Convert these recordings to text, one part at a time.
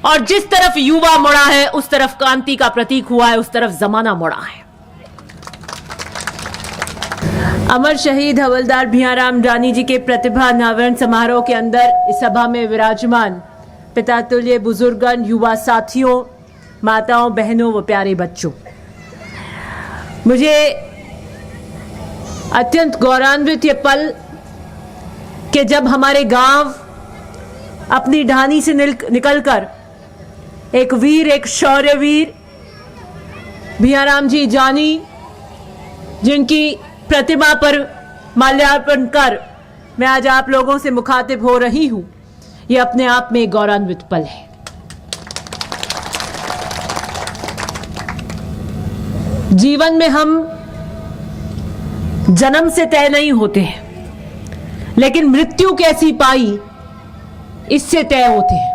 और जिस तरफ युवा मुड़ा है उस तरफ क्रांति का प्रतीक हुआ है, उस तरफ जमाना मुड़ा है। अमर शहीद हवलदार भीमाराम जानी जी के प्रतिभा अनावरण समारोह के अंदर इस सभा में विराजमान पिता तुल्य बुजुर्गन, युवा साथियों, माताओं, बहनों व प्यारे बच्चों, मुझे अत्यंत गौरवान्वित ये पल कि जब हमारे गांव अपनी ढानी से निकलकर एक वीर, एक शौर्यवीर भीमाराम जी जानी, जिनकी प्रतिमा पर माल्यार्पण कर मैं आज आप लोगों से मुखातिब हो रही हूं, यह अपने आप में एक गौरवान्वित पल है। जीवन में हम जन्म से तय नहीं होते हैं, लेकिन मृत्यु कैसी पाई इससे तय होते हैं।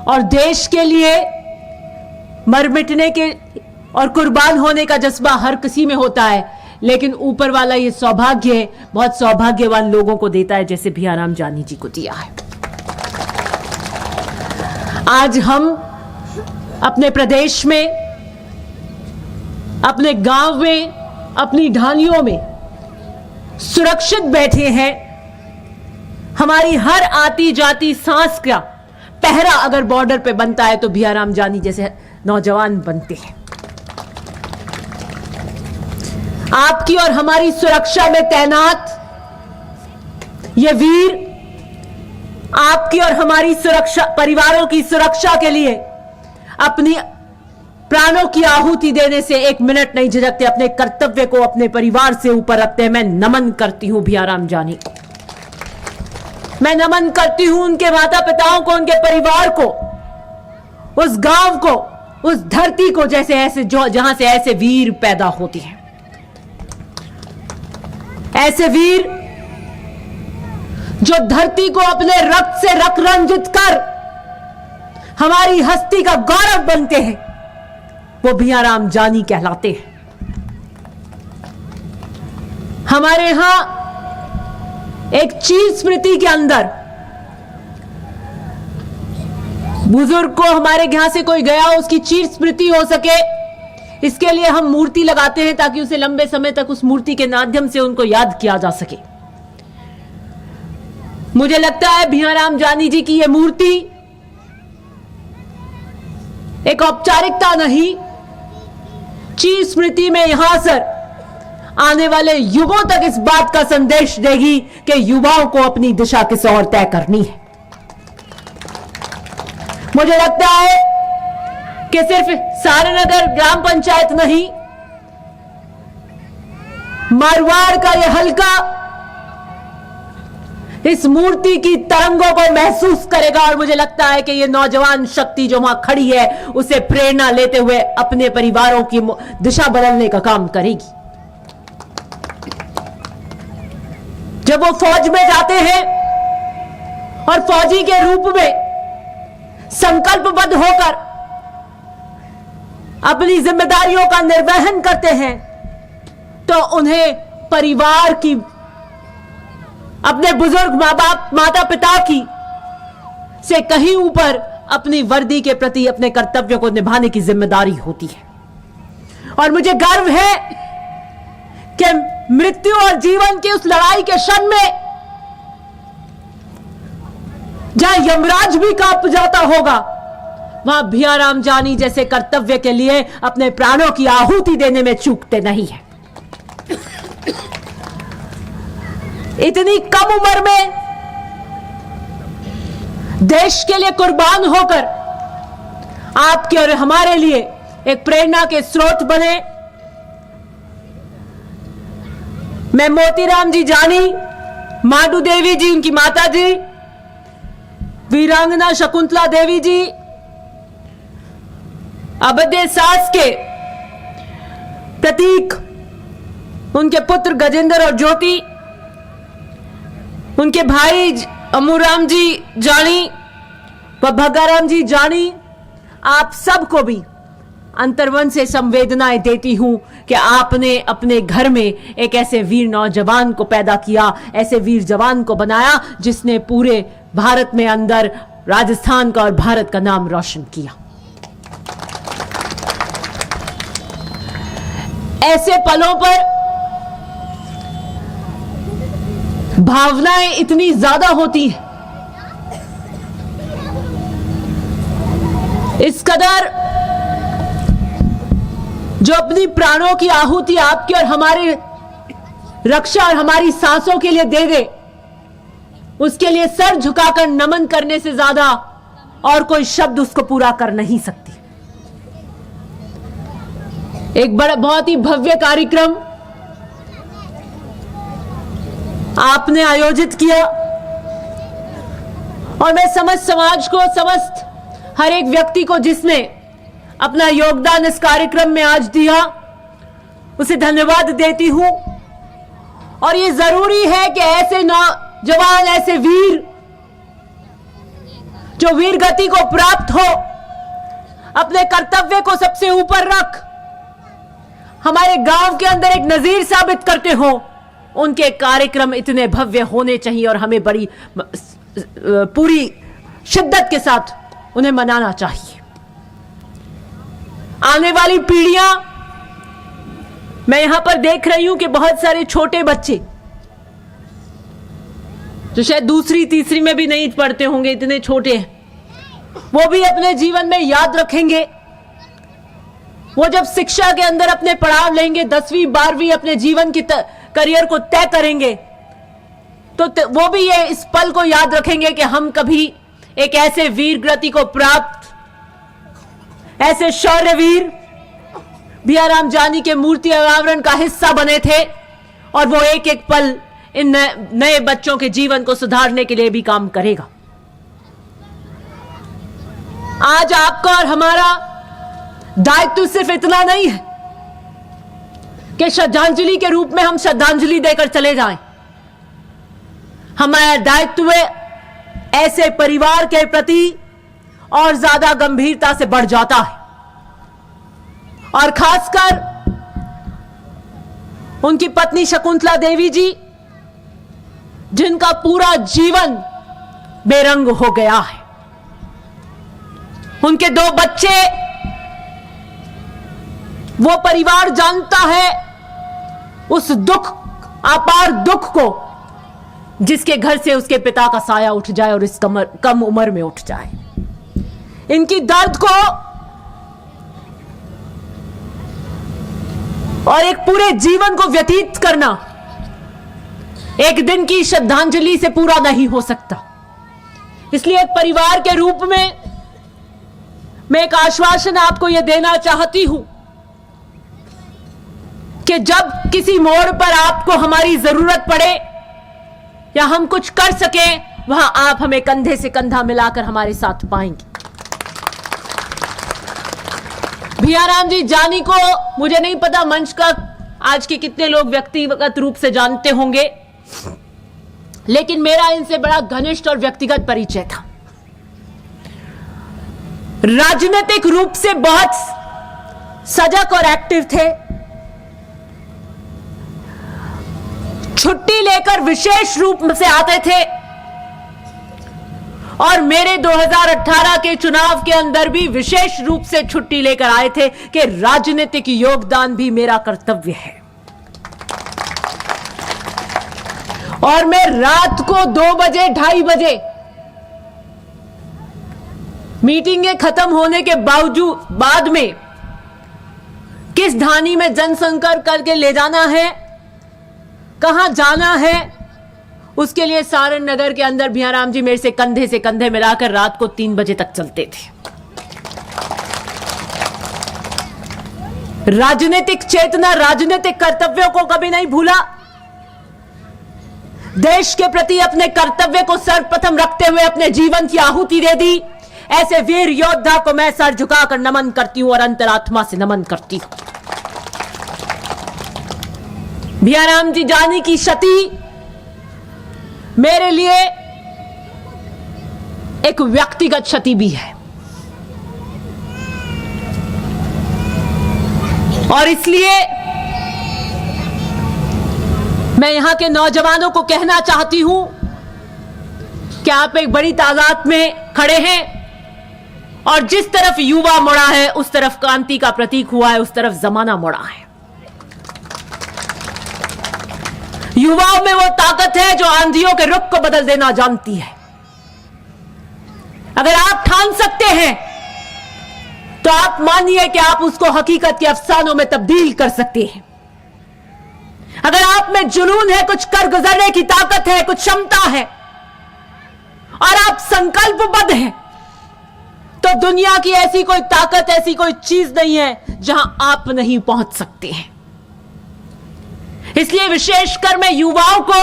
और देश के लिए मर मिटने के और कुर्बान होने का जज्बा हर किसी में होता है, लेकिन ऊपर वाला ये सौभाग्य बहुत सौभाग्यवान लोगों को देता है, जैसे भीमाराम जानी जी को दिया है। आज हम अपने प्रदेश में, अपने गांव में, अपनी ढानियों में सुरक्षित बैठे हैं। हमारी हर आती जाती सांस का पहरा अगर बॉर्डर पे बनता है तो भीमाराम जानी जैसे नौजवान बनते हैं। आपकी और हमारी सुरक्षा में तैनात ये वीर आपकी और हमारी सुरक्षा, परिवारों की सुरक्षा के लिए अपनी प्राणों की आहुति देने से एक मिनट नहीं झिझकते, अपने कर्तव्य को अपने परिवार से ऊपर रखते हैं। मैं नमन करती हूं भीमाराम जानी को, मैं नमन करती हूं उनके माता पिताओं को, उनके परिवार को, उस गांव को, उस धरती को, जैसे ऐसे जहां से ऐसे वीर पैदा होते हैं। ऐसे वीर जो धरती को अपने रक्त से रक्त रंजित कर हमारी हस्ती का गौरव बनते हैं, वो भीमाराम जानी कहलाते हैं। हमारे यहां एक चीर स्मृति के अंदर बुजुर्ग को, हमारे यहां से कोई गया उसकी चीर स्मृति हो सके, इसके लिए हम मूर्ति लगाते हैं ताकि उसे लंबे समय तक उस मूर्ति के माध्यम से उनको याद किया जा सके। मुझे लगता है भीमाराम जानी जी की यह मूर्ति एक औपचारिकता नहीं, चीर स्मृति में यहां से आने वाले युगों तक इस बात का संदेश देगी कि युवाओं को अपनी दिशा किस ओर तय करनी है। मुझे लगता है कि सिर्फ सारनगर ग्राम पंचायत नहीं, मारवाड़ का यह हल्का इस मूर्ति की तरंगों को महसूस करेगा, और मुझे लगता है कि यह नौजवान शक्ति जो वहां खड़ी है उसे प्रेरणा लेते हुए अपने परिवारों की दिशा बदलने का काम करेगी। जब वो फौज में जाते हैं और फौजी के रूप में संकल्पबद्ध होकर अपनी जिम्मेदारियों का निर्वहन करते हैं, तो उन्हें परिवार की, अपने बुजुर्ग माँ बाप, माता पिता की से कहीं ऊपर अपनी वर्दी के प्रति अपने कर्तव्यों को निभाने की जिम्मेदारी होती है। और मुझे गर्व है कि मृत्यु और जीवन की उस लड़ाई के क्षण में जहां यमराज भी कांप जाता होगा, वहां भीमाराम जानी जैसे कर्तव्य के लिए अपने प्राणों की आहुति देने में चूकते नहीं है। इतनी कम उम्र में देश के लिए कुर्बान होकर आपके और हमारे लिए एक प्रेरणा के स्रोत बने। मैं मोतीराम जी जानी, माडू देवी जी उनकी माता जी, वीरांगना शकुंतला देवी जी, अबदे सास के प्रतीक उनके पुत्र गजेंद्र और ज्योति, उनके भाई अमूराम जी जानी व भगाराम जी जानी, आप सबको भी अंतर्मन से संवेदनाएं देती हूं कि आपने अपने घर में एक ऐसे वीर नौजवान को पैदा किया, ऐसे वीर जवान को बनाया जिसने पूरे भारत में अंदर राजस्थान का और भारत का नाम रोशन किया। ऐसे पलों पर भावनाएं इतनी ज्यादा होती हैं, इस कदर जो अपनी प्राणों की आहुति आपकी और हमारे रक्षा और हमारी सांसों के लिए दे दे, उसके लिए सर झुकाकर नमन करने से ज्यादा और कोई शब्द उसको पूरा कर नहीं सकती। एक बड़ा बहुत ही भव्य कार्यक्रम आपने आयोजित किया और मैं समस्त समाज को, समस्त हर एक व्यक्ति को जिसने अपना योगदान इस कार्यक्रम में आज दिया, उसे धन्यवाद देती हूं। और ये जरूरी है कि ऐसे नौजवान, ऐसे वीर जो वीर गति को प्राप्त हो, अपने कर्तव्य को सबसे ऊपर रख, हमारे गांव के अंदर एक नजीर साबित करते हो, उनके कार्यक्रम इतने भव्य होने चाहिए और हमें बड़ी पूरी शिद्दत के साथ उन्हें मनाना चाहिए। आने वाली पीढ़ियां, मैं यहां पर देख रही हूं कि बहुत सारे छोटे बच्चे जो शायद दूसरी तीसरी में भी नहीं पढ़ते होंगे, इतने छोटे हैं, वो भी अपने जीवन में याद रखेंगे। वो जब शिक्षा के अंदर अपने पड़ाव लेंगे, 10वीं 12वीं अपने जीवन की करियर को तय करेंगे, तो वो भी ये इस पल को याद रखेंगे कि हम कभी एक ऐसे वीर गति को प्राप्त, ऐसे शौर्यवीर भैयाराम जानी के मूर्ति अनावरण का हिस्सा बने थे और वो एक एक पल इन नए बच्चों के जीवन को सुधारने के लिए भी काम करेगा। आज आपका और हमारा दायित्व सिर्फ इतना नहीं है कि श्रद्धांजलि के रूप में हम श्रद्धांजलि देकर चले जाएं। हमारा दायित्व ऐसे परिवार के प्रति और ज्यादा गंभीरता से बढ़ जाता है और खासकर उनकी पत्नी शकुंतला देवी जी, जिनका पूरा जीवन बेरंग हो गया है। उनके 2 बच्चे, वो परिवार जानता है उस दुख, अपार दुख को, जिसके घर से उसके पिता का साया उठ जाए और इस कम उम्र में उठ जाए। इनकी दर्द को और एक पूरे जीवन को व्यतीत करना एक दिन की श्रद्धांजलि से पूरा नहीं हो सकता। इसलिए एक परिवार के रूप में मैं एक आश्वासन आपको यह देना चाहती हूं कि जब किसी मोड़ पर आपको हमारी जरूरत पड़े या हम कुछ कर सके, वहां आप हमें कंधे से कंधा मिलाकर हमारे साथ पाएंगे। भैयाराम जी जानी को मुझे नहीं पता मंच का आज के कितने लोग व्यक्तिगत रूप से जानते होंगे, लेकिन मेरा इनसे बड़ा घनिष्ठ और व्यक्तिगत परिचय था। राजनीतिक रूप से बहुत सजग और एक्टिव थे। छुट्टी लेकर विशेष रूप से आते थे और मेरे 2018 के चुनाव के अंदर भी विशेष रूप से छुट्टी लेकर आए थे कि राजनीतिक योगदान भी मेरा कर्तव्य है। और मैं रात को 2 बजे 2:30 बजे मीटिंगें खत्म होने के बावजूद बाद में किस ढानी में जनसंपर्क करके ले जाना है, कहां जाना है, उसके लिए सारण नगर के अंदर भैयाराम जी मेरे से कंधे मिलाकर रात को 3 बजे तक चलते थे। राजनीतिक चेतना, राजनीतिक कर्तव्यों को कभी नहीं भूला। देश के प्रति अपने कर्तव्य को सर्वप्रथम रखते हुए अपने जीवन की आहुति दे दी। ऐसे वीर योद्धा को मैं सर झुकाकर नमन करती हूं और अंतरात्मा से नमन करती हूं। भैयाराम जी जानी की क्षति मेरे लिए एक व्यक्तिगत क्षति भी है और इसलिए मैं यहां के नौजवानों को कहना चाहती हूं कि आप एक बड़ी तादाद में खड़े हैं और जिस तरफ युवा मुड़ा है उस तरफ क्रांति का प्रतीक हुआ है, उस तरफ जमाना मुड़ा है। युवाओं में वो ताकत है जो आंधियों के रुख को बदल देना जानती है। अगर आप ठान सकते हैं तो आप मानिए कि आप उसको हकीकत के अफसानों में तब्दील कर सकते हैं। अगर आप में जुनून है, कुछ कर गुजरने की ताकत है, कुछ क्षमता है और आप संकल्पबद्ध हैं, तो दुनिया की ऐसी कोई ताकत, ऐसी कोई चीज नहीं है जहां आप नहीं पहुंच सकते हैं। इसलिए विशेषकर मैं युवाओं को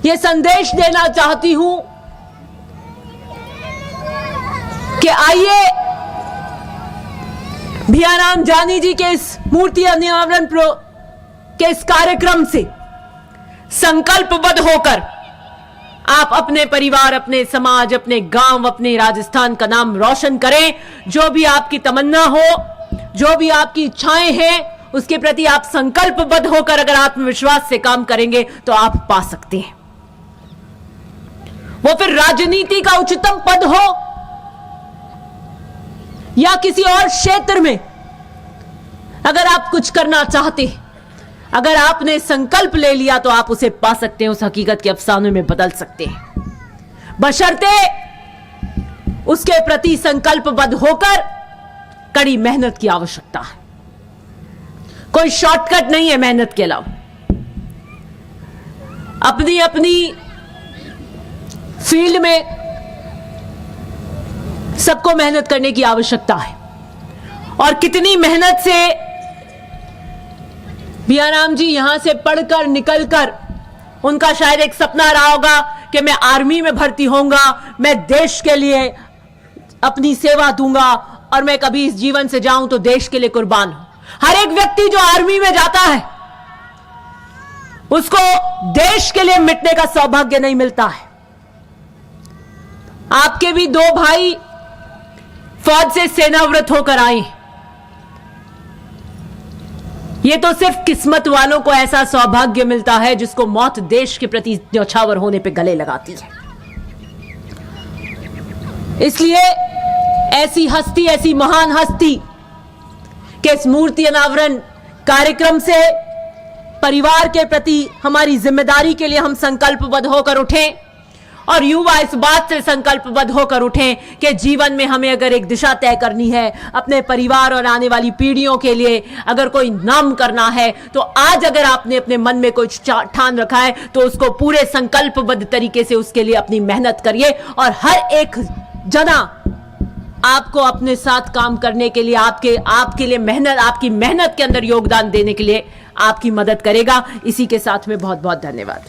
यह संदेश देना चाहती हूं कि आइए भैयाराम जानी जी के इस मूर्ति अनावरण के इस कार्यक्रम से संकल्पबद्ध होकर आप अपने परिवार, अपने समाज, अपने गांव, अपने राजस्थान का नाम रोशन करें। जो भी आपकी तमन्ना हो, जो भी आपकी इच्छाएं हैं, उसके प्रति आप संकल्पबद्ध होकर अगर आत्मविश्वास से काम करेंगे तो आप पा सकते हैं। वो फिर राजनीति का उच्चतम पद हो या किसी और क्षेत्र में, अगर आप कुछ करना चाहते हैं, अगर आपने संकल्प ले लिया तो आप उसे पा सकते हैं, उस हकीकत के अफसानों में बदल सकते हैं, बशर्ते उसके प्रति संकल्पबद्ध होकर कड़ी मेहनत की आवश्यकता है। कोई शॉर्टकट नहीं है मेहनत के अलावा। अपनी अपनी फील्ड में सबको मेहनत करने की आवश्यकता है और कितनी मेहनत से भैयाराम जी यहां से पढ़कर निकलकर, उनका शायद एक सपना रहा होगा कि मैं आर्मी में भर्ती होऊंगा, मैं देश के लिए अपनी सेवा दूंगा और मैं कभी इस जीवन से जाऊं तो देश के लिए कुर्बान हूं। हर एक व्यक्ति जो आर्मी में जाता है उसको देश के लिए मिटने का सौभाग्य नहीं मिलता है। आपके भी दो भाई फौज से सेनावृत होकर आए। ये तो सिर्फ किस्मत वालों को ऐसा सौभाग्य मिलता है जिसको मौत देश के प्रति न्यौछावर होने पे गले लगाती है। इसलिए ऐसी हस्ती, ऐसी महान हस्ती के इस मूर्ति अनावरण कार्यक्रम से परिवार के प्रति हमारी जिम्मेदारी के लिए हम संकल्पबद्ध होकर उठें और युवा इस बात से संकल्पबद्ध होकर उठें कि जीवन में हमें अगर एक दिशा तय करनी है, अपने परिवार और आने वाली पीढ़ियों के लिए अगर कोई नाम करना है, तो आज अगर आपने अपने मन में कुछ ठान रखा है तो उसको पूरे संकल्पबद्ध तरीके से उसके लिए अपनी मेहनत करिए और हर एक जना आपको अपने साथ काम करने के लिए, आपके लिए मेहनत, आपकी मेहनत के अंदर योगदान देने के लिए आपकी मदद करेगा। इसी के साथ में बहुत बहुत धन्यवाद।